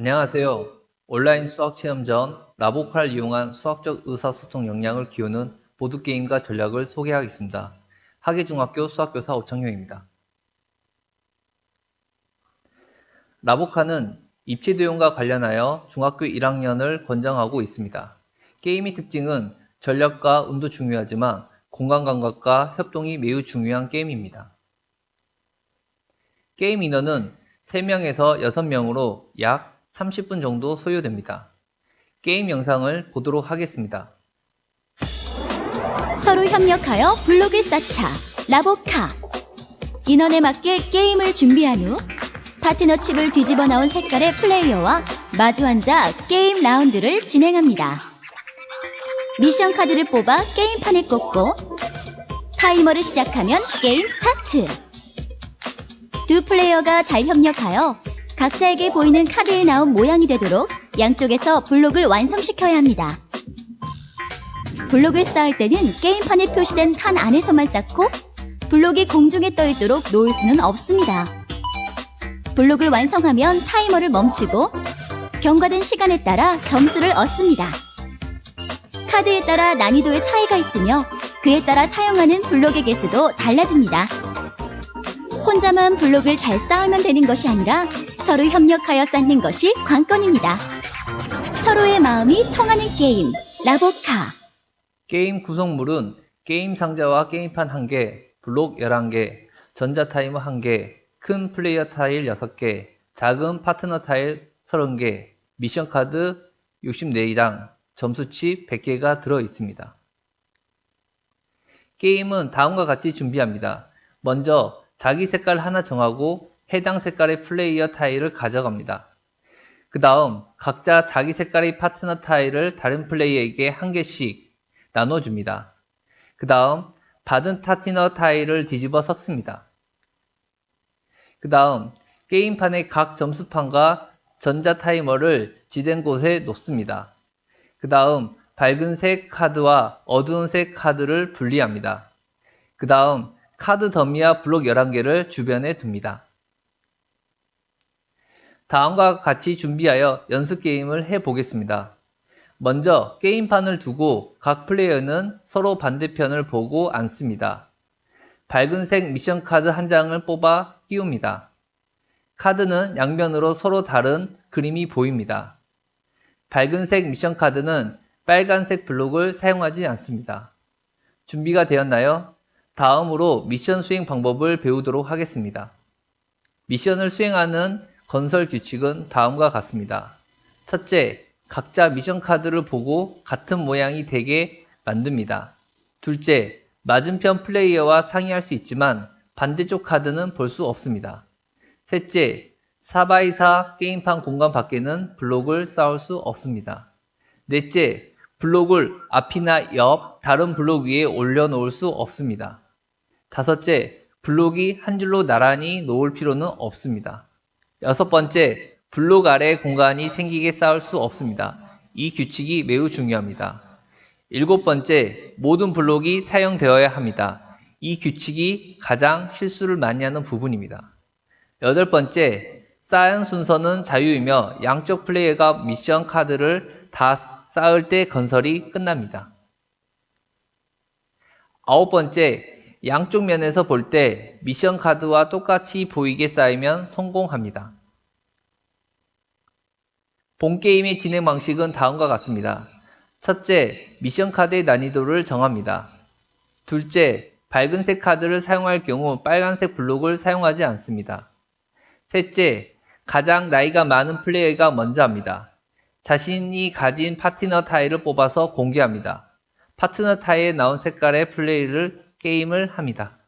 안녕하세요. 온라인 수학 체험 전 라보칼을 이용한 수학적 의사소통 역량을 키우는 보드게임과 전략을 소개하겠습니다. 하계중학교 수학교사 오창용입니다. 라보카는 입시도용과 관련하여 중학교 1학년을 권장하고 있습니다. 게임의 특징은 전략과 운도 중요하지만 공간 감각과 협동이 매우 중요한 게임입니다. 게임 인원은 3명에서 6명으로 약 30분 정도 소요됩니다. 게임 영상을 보도록 하겠습니다. 서로 협력하여 블록을 쌓자. 라보카. 인원에 맞게 게임을 준비한 후 파트너 칩을 뒤집어 나온 색깔의 플레이어와 마주 앉아 게임 라운드를 진행합니다. 미션 카드를 뽑아 게임판에 꽂고 타이머를 시작하면 게임 스타트. 두 플레이어가 잘 협력하여 각자에게 보이는 카드에 나온 모양이 되도록 양쪽에서 블록을 완성시켜야 합니다. 블록을 쌓을 때는 게임판에 표시된 판 안에서만 쌓고 블록이 공중에 떠 있도록 놓을 수는 없습니다. 블록을 완성하면 타이머를 멈추고 경과된 시간에 따라 점수를 얻습니다. 카드에 따라 난이도의 차이가 있으며 그에 따라 사용하는 블록의 개수도 달라집니다. 혼자만 블록을 잘 쌓으면 되는 것이 아니라 서로 협력하여 쌓는 것이 관건입니다. 서로의 마음이 통하는 게임, 라보카. 게임 구성물은 게임 상자와 게임판 1개, 블록 11개, 전자 타이머 1개, 큰 플레이어 타일 6개, 작은 파트너 타일 30개, 미션 카드 64장, 점수칩 100개가 들어 있습니다. 게임은 다음과 같이 준비합니다. 먼저 자기 색깔 하나 정하고 해당 색깔의 플레이어 타일을 가져갑니다. 그 다음 각자 자기 색깔의 파트너 타일을 다른 플레이어에게 1개씩 나눠줍니다. 그 다음 받은 파트너 타일을 뒤집어 섞습니다. 그 다음 게임판의 각 점수판과 전자 타이머를 지된 곳에 놓습니다. 그 다음 밝은 색 카드와 어두운 색 카드를 분리합니다. 그 다음 카드 더미와 블록 11개를 주변에 둡니다. 다음과 같이 준비하여 연습 게임을 해보겠습니다. 먼저 게임판을 두고 각 플레이어는 서로 반대편을 보고 앉습니다. 밝은색 미션 카드 한 장을 뽑아 띄웁니다. 카드는 양면으로 서로 다른 그림이 보입니다. 밝은색 미션 카드는 빨간색 블록을 사용하지 않습니다. 준비가 되었나요? 다음으로 미션 수행 방법을 배우도록 하겠습니다. 미션을 수행하는 건설 규칙은 다음과 같습니다. 첫째, 각자 미션 카드를 보고 같은 모양이 되게 만듭니다. 둘째, 맞은편 플레이어와 상의할 수 있지만 반대쪽 카드는 볼 수 없습니다. 셋째, 4x4 게임판 공간 밖에는 블록을 쌓을 수 없습니다. 넷째, 블록을 앞이나 옆 다른 블록 위에 올려놓을 수 없습니다. 다섯째, 블록이 한 줄로 나란히 놓을 필요는 없습니다. 여섯 번째, 블록 아래 공간이 생기게 쌓을 수 없습니다. 이 규칙이 매우 중요합니다. 일곱 번째, 모든 블록이 사용되어야 합니다. 이 규칙이 가장 실수를 많이 하는 부분입니다. 여덟 번째, 쌓은 순서는 자유이며 양쪽 플레이어가 미션 카드를 다 쌓을 때 건설이 끝납니다. 아홉 번째, 양쪽 면에서 볼 때 미션 카드와 똑같이 보이게 쌓이면 성공합니다. 본 게임의 진행 방식은 다음과 같습니다. 첫째, 미션 카드의 난이도를 정합니다. 둘째, 밝은색 카드를 사용할 경우 빨간색 블록을 사용하지 않습니다. 셋째, 가장 나이가 많은 플레이어가 먼저 합니다. 자신이 가진 파트너 타일을 뽑아서 공개합니다. 파트너 타일에 나온 색깔의 플레이를 게임을 합니다.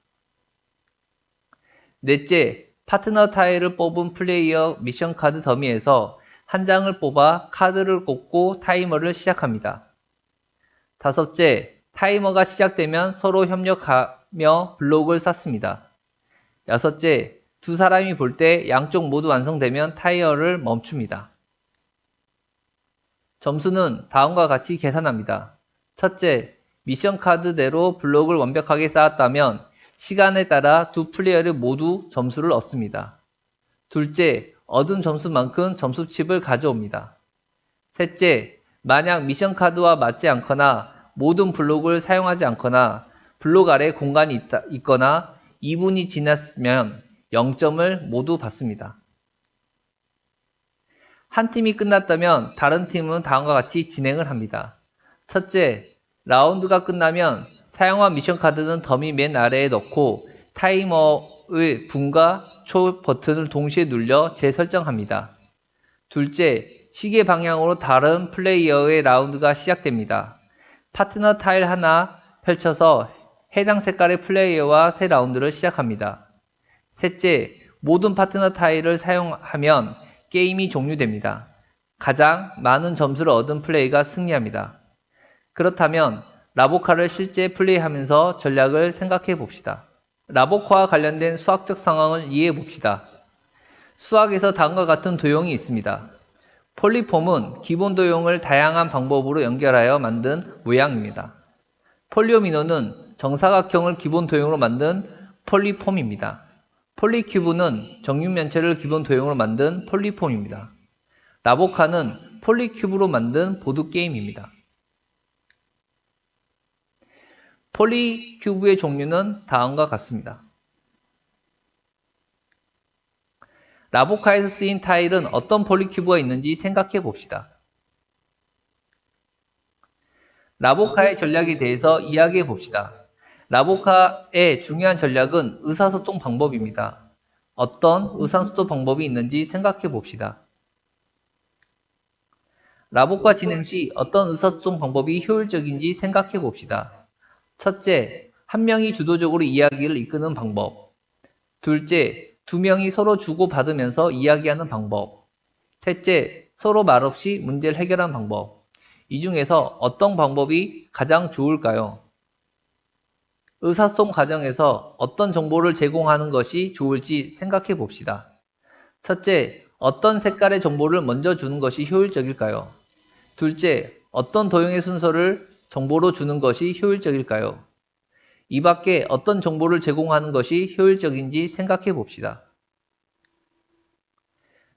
넷째, 파트너 타일을 뽑은 플레이어 미션 카드 더미에서 한 장을 뽑아 카드를 꽂고 타이머를 시작합니다. 다섯째, 타이머가 시작되면 서로 협력하며 블록을 쌓습니다. 여섯째, 두 사람이 볼 때 양쪽 모두 완성되면 타이머를 멈춥니다. 점수는 다음과 같이 계산합니다. 첫째, 미션 카드대로 블록을 완벽하게 쌓았다면 시간에 따라 두 플레이어를 모두 점수를 얻습니다. 둘째, 얻은 점수만큼 점수칩을 가져옵니다. 셋째, 만약 미션 카드와 맞지 않거나 모든 블록을 사용하지 않거나 블록 아래 공간이 있거나 2분이 지났으면 0점을 모두 받습니다. 한 팀이 끝났다면 다른 팀은 다음과 같이 진행을 합니다. 첫째, 라운드가 끝나면 사용한 미션 카드는 더미 맨 아래에 넣고 타이머의 분과 초 버튼을 동시에 눌려 재설정합니다. 둘째, 시계 방향으로 다른 플레이어의 라운드가 시작됩니다. 파트너 타일 하나 펼쳐서 해당 색깔의 플레이어와 새 라운드를 시작합니다. 셋째, 모든 파트너 타일을 사용하면 게임이 종료됩니다. 가장 많은 점수를 얻은 플레이가 승리합니다. 그렇다면 라보카를 실제 플레이하면서 전략을 생각해 봅시다. 라보카와 관련된 수학적 상황을 이해해 봅시다. 수학에서 다음과 같은 도형이 있습니다. 폴리폼은 기본 도형을 다양한 방법으로 연결하여 만든 모양입니다. 폴리오미노는 정사각형을 기본 도형으로 만든 폴리폼입니다. 폴리큐브는 정육면체를 기본 도형으로 만든 폴리폼입니다. 라보카는 폴리큐브로 만든 보드게임입니다. 폴리큐브의 종류는 다음과 같습니다. 라보카에서 쓰인 타일은 어떤 폴리큐브가 있는지 생각해 봅시다. 라보카의 전략에 대해서 이야기해 봅시다. 라보카의 중요한 전략은 의사소통 방법입니다. 어떤 의사소통 방법이 있는지 생각해 봅시다. 라보카 진행 시 어떤 의사소통 방법이 효율적인지 생각해 봅시다. 첫째, 한 명이 주도적으로 이야기를 이끄는 방법. 둘째, 두 명이 서로 주고받으면서 이야기하는 방법. 셋째, 서로 말없이 문제를 해결하는 방법. 이 중에서 어떤 방법이 가장 좋을까요? 의사소통 과정에서 어떤 정보를 제공하는 것이 좋을지 생각해 봅시다. 첫째, 어떤 색깔의 정보를 먼저 주는 것이 효율적일까요? 둘째, 어떤 도형의 순서를 정보로 주는 것이 효율적일까요? 이 밖에 어떤 정보를 제공하는 것이 효율적인지 생각해 봅시다.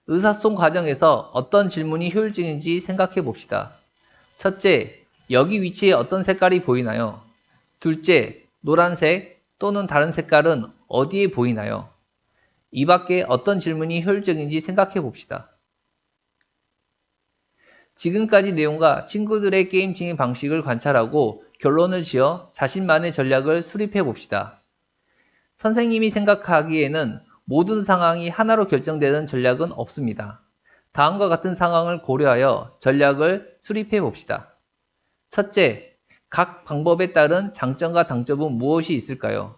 의사소통 과정에서 어떤 질문이 효율적인지 생각해 봅시다. 첫째, 여기 위치에 어떤 색깔이 보이나요? 둘째, 노란색 또는 다른 색깔은 어디에 보이나요? 이 밖에 어떤 질문이 효율적인지 생각해 봅시다. 지금까지 내용과 친구들의 게임 진행 방식을 관찰하고 결론을 지어 자신만의 전략을 수립해 봅시다. 선생님이 생각하기에는 모든 상황이 하나로 결정되는 전략은 없습니다. 다음과 같은 상황을 고려하여 전략을 수립해 봅시다. 첫째, 각 방법에 따른 장점과 단점은 무엇이 있을까요?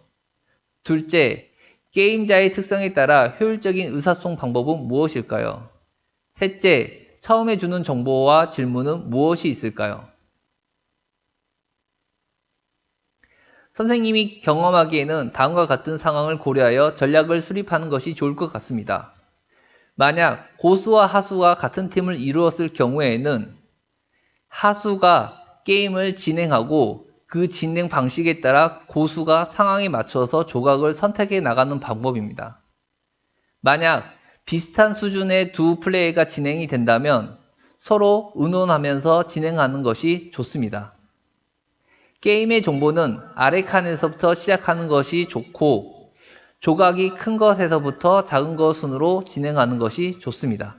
둘째, 게임자의 특성에 따라 효율적인 의사소통 방법은 무엇일까요? 셋째, 처음에 주는 정보와 질문은 무엇이 있을까요? 선생님이 경험하기에는 다음과 같은 상황을 고려하여 전략을 수립하는 것이 좋을 것 같습니다. 만약 고수와 하수가 같은 팀을 이루었을 경우에는 하수가 게임을 진행하고 그 진행 방식에 따라 고수가 상황에 맞춰서 조각을 선택해 나가는 방법입니다. 만약 비슷한 수준의 두 플레이가 진행이 된다면 서로 의논하면서 진행하는 것이 좋습니다. 게임의 정보는 아래 칸에서부터 시작하는 것이 좋고 조각이 큰 것에서부터 작은 것 순으로 진행하는 것이 좋습니다.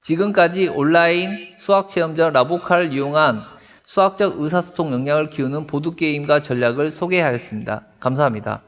지금까지 온라인 수학체험자 라보카를 이용한 수학적 의사소통 역량을 키우는 보드게임과 전략을 소개하였습니다. 감사합니다.